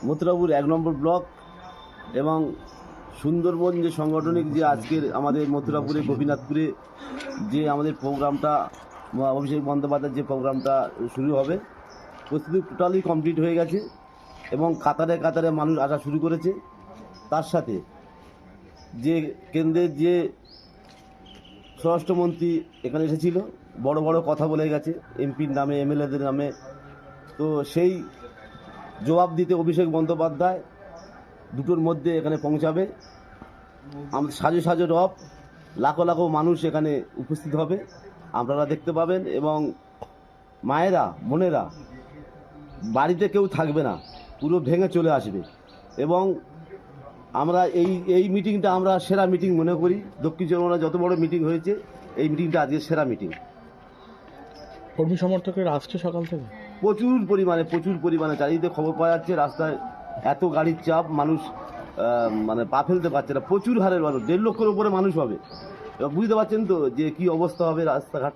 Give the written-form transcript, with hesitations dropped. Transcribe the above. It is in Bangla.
মথুরাপুর ১ নম্বর ব্লক এবং সুন্দরবন যে সাংগঠনিক যে আজকের আমাদের মথুরাপুরে গোপীনাথপুরে যে আমাদের প্রোগ্রামটা অভিষেক বন্দ্যোপাধ্যায়ের যে প্রোগ্রামটা শুরু হবে, প্রস্তুতি টোটালি কমপ্লিট হয়ে গেছে এবং কাতারে কাতারে মানুষ আসা শুরু করেছে। তার সাথে যে কেন্দ্রের যে স্বরাষ্ট্রমন্ত্রী এখানে এসেছিল, বড় বড় কথা বলে গেছে এমপির নামে, এমএলএদের নামে। তো সেই জবাব দিতে অভিষেক বন্দ্যোপাধ্যায় দুটোর মধ্যে এখানে পৌঁছাবে। আমাদের সাজো সাজো রব, লাখো লাখো মানুষ এখানে উপস্থিত হবে, আপনারা দেখতে পাবেন। এবং মায়েরা, বোনেরা, বাড়িতে কেউ থাকবে না, পুরো ভেঙে চলে আসবে। এবং আমরা এই মিটিংটা আমরা সেরা মিটিং মনে করি। দক্ষিণ চব্বিশ যত বড় মিটিং হয়েছে, এই মিটিংটা আজকে সেরা মিটিং। কর্মী সমর্থকের আসছে সকাল থেকে প্রচুর পরিমাণে চারিদিকে খবর পাওয়া যাচ্ছে। রাস্তায় এত গাড়ির চাপ, মানুষ মানে পা ফেলতে পারছে না। প্রচুর হারের মানুষ, ১.৫ লক্ষের উপরে মানুষ হবে। এবার বুঝতে পারছেন তো যে কী অবস্থা হবে রাস্তাঘাট।